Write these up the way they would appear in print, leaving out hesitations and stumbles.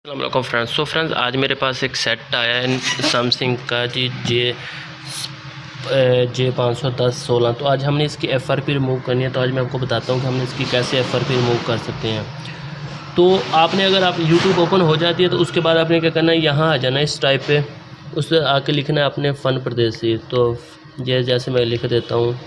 अस्सलाम friends. Friends आज मेरे पास एक सेट आया है सैमसंग का जी J510 16। तो आज हमने इसकी FRP रिमूव करनी है। तो आज मैं आपको बताता हूँ कि हमने इसकी कैसे FRP रिमूव कर सकते हैं। तो आपने अगर आप YouTube ओपन हो जाती है तो उसके बाद आपने क्या करना है, यहाँ आ जाना है इस टाइप पे, उससे आके लिखना है अपने फ़न प्रदेशी। तो ये जैसे मैं लिख देता हूँ,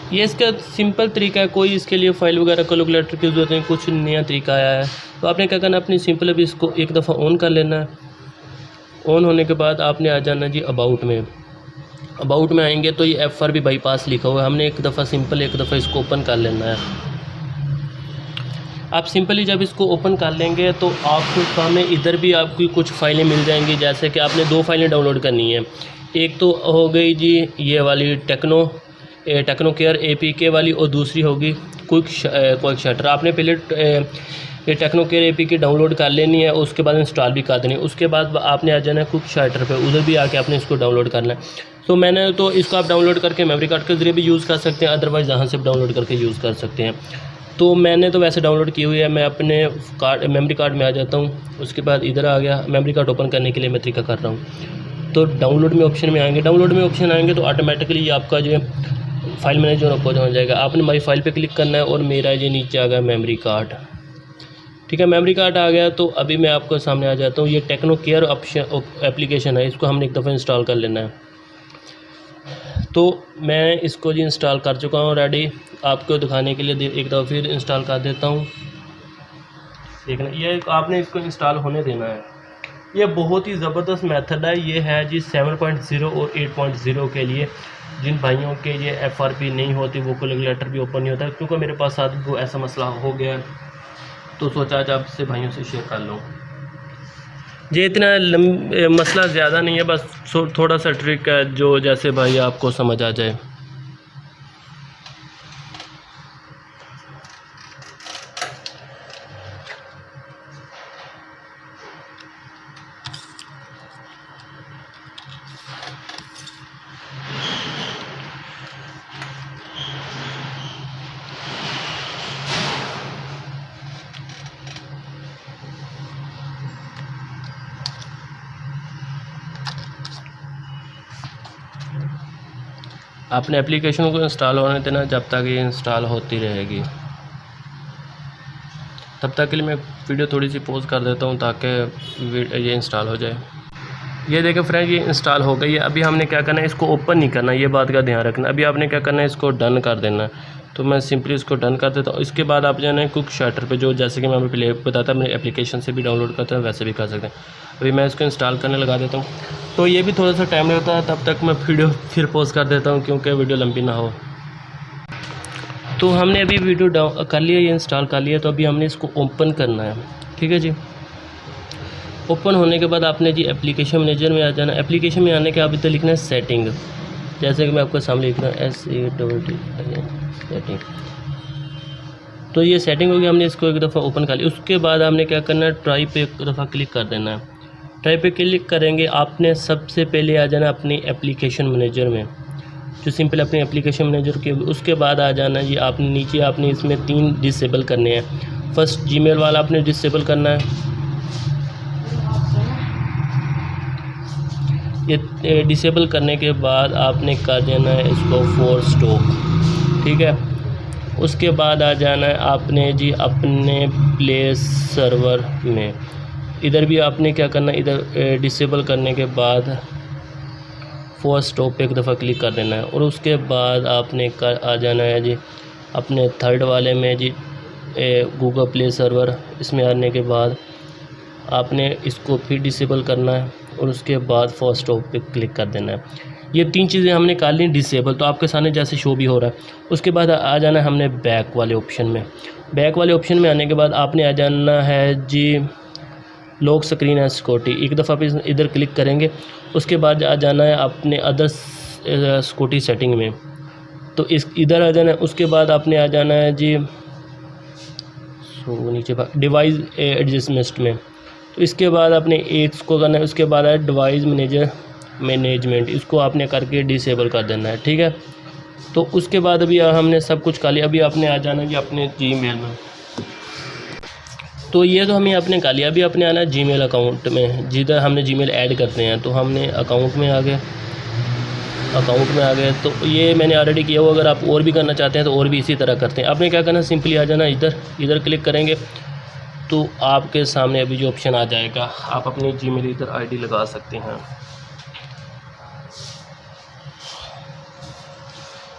ये इसका सिंपल तरीका है। कोई इसके लिए फ़ाइल वगैरह कैलकुलेटर की ज़रूरत नहीं, कुछ नया तरीका आया है। तो आपने क्या करना है, अपनी सिंपल अभी इसको एक दफ़ा ऑन कर लेना है। ऑन होने के बाद आपने आ जाना जी अबाउट में। अबाउट में आएंगे तो ये FRP बाईपास लिखा हुआ है। हमने एक दफ़ा इसको ओपन कर लेना है। आप सिंपली जब इसको ओपन कर लेंगे तो आपको सामने इधर भी आपकी कुछ फ़ाइलें मिल जाएंगी। जैसे कि आपने 2 फाइलें डाउनलोड करनी है। एक तो हो गई जी ये वाली टेक्नो केयर APK वाली, और दूसरी होगी क्विक शटर। आपने पहले ये टेक्नो केयर APK डाउनलोड कर लेनी है, उसके बाद इंस्टॉल भी कर देनी है। उसके बाद आपने आ जाना है क्विक शटर पे, उधर भी आके आपने इसको डाउनलोड करना है। तो मैंने तो इसको आप डाउनलोड करके मेमोरी कार्ड के ज़रिए भी यूज़ कर सकते हैं, अदरवाइज़ यहाँ से डाउनलोड करके यूज़ कर सकते हैं। तो मैंने तो वैसे डाउनलोड की हुई है। मैं अपने मेमोरी कार्ड में आ जाता हूँ। उसके बाद इधर आ गया, मेमोरी कार्ड ओपन करने के लिए मैं तरीका कर रहा हूँ। तो डाउनलोड में ऑप्शन में आएंगे, तो ऑटोमेटिकली ये आपका जो फाइल मैनेजर ओपन हो जाएगा। आपने माई फाइल पे क्लिक करना है और मेरा ये नीचे आ गया मेमोरी कार्ड। ठीक है, मेमोरी कार्ड आ गया। तो अभी मैं आपको सामने आ जाता हूँ। ये टेक्नो केयर ऑप्शन एप्लीकेशन है, इसको हमने एक दफ़ा इंस्टॉल कर लेना है। तो मैं इसको जी इंस्टॉल कर चुका हूँ रेडी। आपको दिखाने के लिए एक दफ़ा फिर इंस्टॉल कर देता हूँ। देखना, ये आपने इसको इंस्टॉल होने देना है। ये बहुत ही ज़बरदस्त मेथड है। ये है जी 7.0 और 8.0 के लिए। जिन भाइयों के ये FRP नहीं होती, वो कैलकुलेटर भी ओपन नहीं होता। क्योंकि मेरे पास साथ वो ऐसा मसला हो गया, तो सोचा आज आपसे भाइयों से शेयर कर लूँ। ये इतना मसला ज़्यादा नहीं है, बस थोड़ा सा ट्रिक है जो जैसे भाई आपको समझ आ जाए। आपने एप्लीकेशन को इंस्टॉल होने देना, जब तक ये इंस्टॉल होती रहेगी। तब तक के लिए मैं वीडियो थोड़ी सी पॉज कर देता हूँ ताकि ये इंस्टॉल हो जाए। ये देखें फ्रेंड, ये इंस्टॉल हो गई है। अभी हमने क्या करना है, इसको ओपन नहीं करना, ये बात का ध्यान रखना। अभी आपने क्या करना है, इसको डन कर देना है। तो मैं सिंपली इसको डन कर देता हूँ। इसके बाद आप जाना है क्विक शटर पे, जो जैसे कि मैं अभी पहले बताता मैं एप्लीकेशन से भी डाउनलोड करता हूँ, वैसे भी कर सकते हैं। अभी मैं इसको इंस्टॉल करने लगा देता हूँ। तो ये भी थोड़ा सा टाइम लगता है, तब तक मैं वीडियो फिर पॉज कर देता हूँ क्योंकि वीडियो लंबी ना हो। तो हमने अभी वीडियो कर लिया, ये इंस्टॉल कर लिया। तो अभी हमने इसको ओपन करना है। ठीक है जी। ओपन होने के बाद आपने जी एप्लीकेशन मैनेजर में आ जाना। एप्लीकेशन में आने के बाद इधर लिखना है सेटिंग, जैसे कि मैं आपको सामने लिखना है सेटिंग। तो ये सेटिंग होगी। हमने इसको एक दफ़ा ओपन कर लिया। उसके बाद हमने क्या करना है, ट्राई पे एक दफ़ा क्लिक कर देना है। ट्राई पे क्लिक करेंगे, आपने सबसे पहले आ जाना अपनी एप्लीकेशन मैनेजर में, जो सिंपल अपनी एप्लीकेशन मैनेजर की। उसके बाद आ जाना जी आपने नीचे, आपने इसमें 3 डिसेबल करने हैं। फर्स्ट जीमेल वाला आपने डिसेबल करना है। ये डिसेबल करने के बाद आपने कर देना है इसको फॉर स्टॉक। ठीक है। उसके बाद आ जाना है आपने जी अपने प्ले सर्वर में। इधर भी आपने क्या करना है, इधर डिसेबल करने के बाद फॉर स्टॉप पे एक दफ़ा क्लिक कर देना है। और उसके बाद आपने आ जाना है जी अपने थर्ड वाले में जी गूगल प्ले सर्वर। इसमें आने के बाद आपने इसको फिर डिसेबल करना है और उसके बाद फॉर स्टॉप पे क्लिक कर देना है। ये 3 चीज़ें हमने कर ली डिसेबल, तो आपके सामने जैसे शो भी हो रहा है। उसके बाद आ जाना है हमने बैक वाले ऑप्शन में। बैक वाले ऑप्शन में आने के बाद आपने आ जाना है जी लॉक स्क्रीन एंड सिक्योरिटी। एक दफ़ा पे इधर क्लिक करेंगे। उसके बाद आ जाना है अपने अदर सिक्योरिटी सेटिंग में, तो इस इधर आ जाना है। उसके बाद आपने आ जाना है जी नीचे डिवाइस एडजस्टमेंट में। तो इसके बाद आपने इसको करना है। उसके बाद है डिवाइस मैनेजमेंट, इसको आपने करके डिसेबल कर देना है। ठीक है। तो उसके बाद अभी हमने सब कुछ कर लिया। अभी आपने आ जाना जी अपने जीमेल में। तो ये तो हमें अपने कर लिया। अभी अपने आना है जीमेल अकाउंट में, जिधर हमने जीमेल ऐड करते हैं। तो हमने अकाउंट में आ गए, तो ये मैंने ऑलरेडी किया हुआ। अगर आप और भी करना चाहते हैं तो और भी इसी तरह करते हैं। आपने क्या करना है, सिंपली आ जाना इधर क्लिक करेंगे तो आपके सामने अभी जो ऑप्शन आ जाएगा, आप अपनी जीमेल इधर आईडी लगा सकते हैं।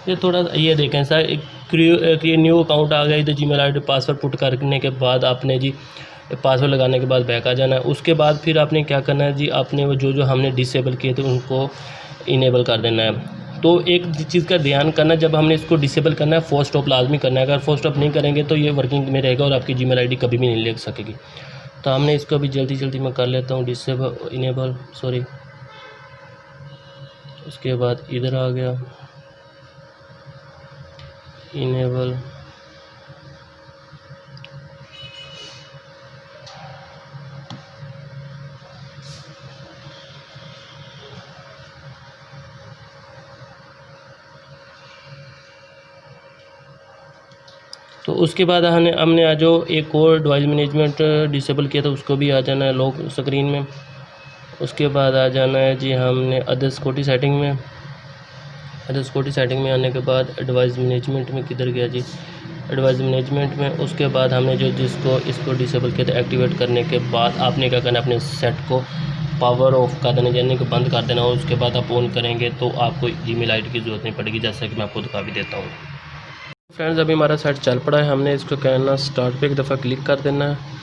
ये थोड़ा ये देखें सर, क्रिएट न्यू अकाउंट आ गया। इधर जीमेल आईडी पासवर्ड पुट करने के बाद आपने जी पासवर्ड लगाने के बाद बैक आ जाना है। उसके बाद फिर आपने क्या करना है जी, आपने वो जो हमने डिसेबल किए थे उनको इनेबल कर देना है। तो एक चीज़ का ध्यान करना, जब हमने इसको डिसेबल करना है फोर्स स्टॉप लाजमी करना है। अगर फोर्स स्टॉप नहीं करेंगे तो ये वर्किंग में रहेगा और आपकी जीमेल आईडी कभी भी नहीं ले सकेगी। तो हमने इसको भी जल्दी मैं कर लेता हूँ डिसेबल इनेबल, सॉरी। उसके बाद इधर आ गया इनेबल, तो उसके बाद हमने आज जो एक और डिवाइस मैनेजमेंट डिसेबल किया था उसको भी आ जाना है लॉक स्क्रीन में। उसके बाद आ जाना है जी हमने अदर सिक्योरिटी सेटिंग में। अदर सिक्योरिटी सेटिंग में आने के बाद डिवाइस मैनेजमेंट में किधर गया जी, डिवाइस मैनेजमेंट में। उसके बाद हमने जो इसको डिसेबल किया था, एक्टिवेट करने के बाद आपने क्या करना है, अपने सेट को पावर ऑफ कर देना, यानी कि बंद कर देना। और उसके बाद आप ऑन करेंगे तो आपको जीमेल आईडी की ज़रूरत नहीं पड़ेगी, जैसा कि मैं आपको दिखा भी देता हूँ। फ्रेंड्स अभी हमारा सेट चल पड़ा है। हमने इसको कहना स्टार्ट पे एक दफ़ा क्लिक कर देना है।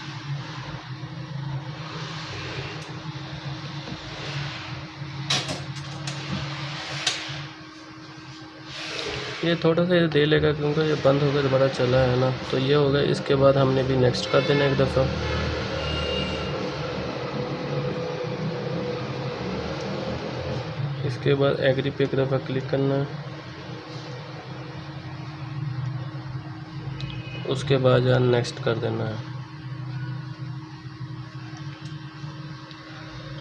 ये थोड़ा सा दे लेगा क्योंकि ये बंद हो गया, दोबारा चला है ना, तो ये होगा। इसके बाद हमने भी नेक्स्ट कर देना एक दफ़ा। इसके बाद एग्री पे एक दफ़ा क्लिक करना है। उसके बाद यार नेक्स्ट कर देना है।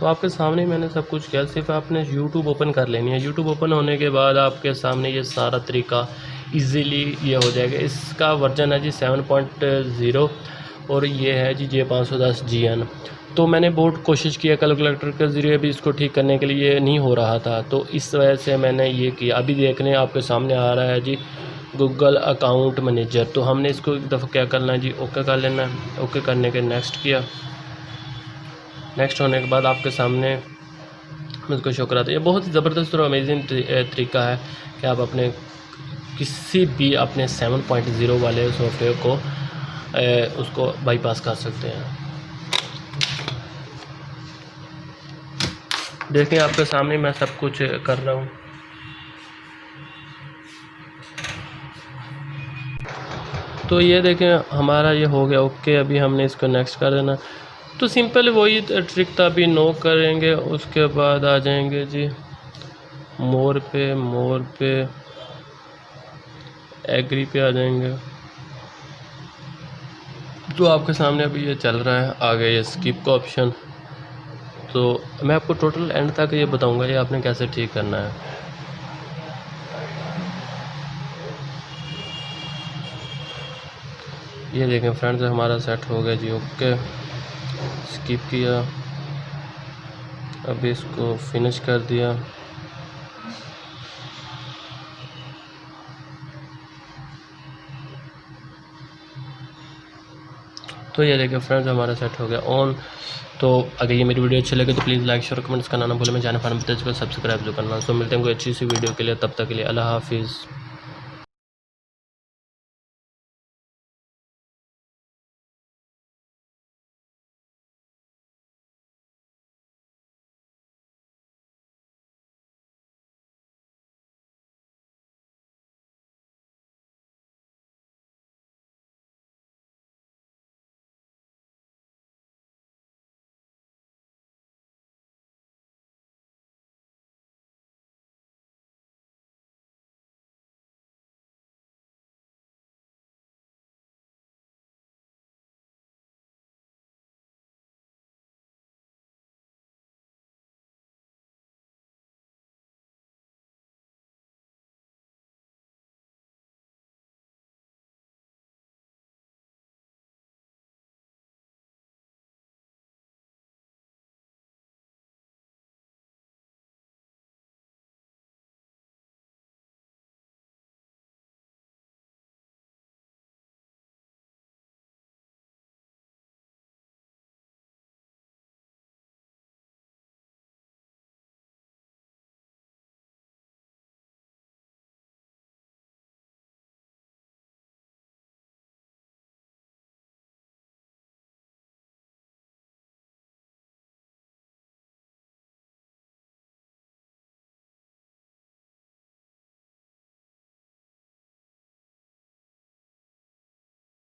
तो आपके सामने मैंने सब कुछ किया, सिर्फ आपने यूट्यूब ओपन कर लेनी है। यूट्यूब ओपन होने के बाद आपके सामने ये सारा तरीका इजीली ये हो जाएगा। इसका वर्जन है जी 7.0 और ये है जी J510 GN। तो मैंने बहुत कोशिश किया कैलकुलेटर के ज़रिए भी इसको ठीक करने के लिए, ये नहीं हो रहा था, तो इस वजह से मैंने ये किया। अभी देखने आपके सामने आ रहा है जी गूगल अकाउंट मैनेजर। तो हमने इसको एक दफ़ा क्या करना है जी, ओके कर लेना है। ओके करने के नेक्स्ट किया। नेक्स्ट होने के बाद आपके सामने मुझको शो करा था। ये बहुत ही ज़बरदस्त और अमेजिंग तरीका है कि आप अपने किसी भी अपने 7.0 वाले सॉफ्टवेयर को उसको बाईपास कर सकते हैं। देखिए आपके सामने मैं सब कुछ कर रहा हूँ। तो ये देखें हमारा ये हो गया ओके। अभी हमने इसको नेक्स्ट कर देना। तो सिंपल वही ट्रिक था। अभी नो करेंगे, उसके बाद आ जाएंगे जी मोर पे एग्री पे आ जाएंगे। तो आपके सामने अभी ये चल रहा है, आ गया ये स्किप का ऑप्शन। तो मैं आपको टोटल एंड तक ये बताऊंगा ये आपने कैसे ठीक करना है। ये देखें फ्रेंड्स हमारा सेट हो गया जी ओके। स्किप किया, अभी इसको फिनिश कर दिया। तो ये देखिए फ्रेंड्स हमारा सेट हो गया ऑन। तो अगर ये मेरी वीडियो अच्छी लगे तो प्लीज़ लाइक शेयर कमेंट्स करना ना भूलें। मैं चैनल पर सब्सक्राइब जो करना। तो मिलते हैं कोई अच्छी सी वीडियो के लिए, तब तक के लिए अल्लाह हाफिज़।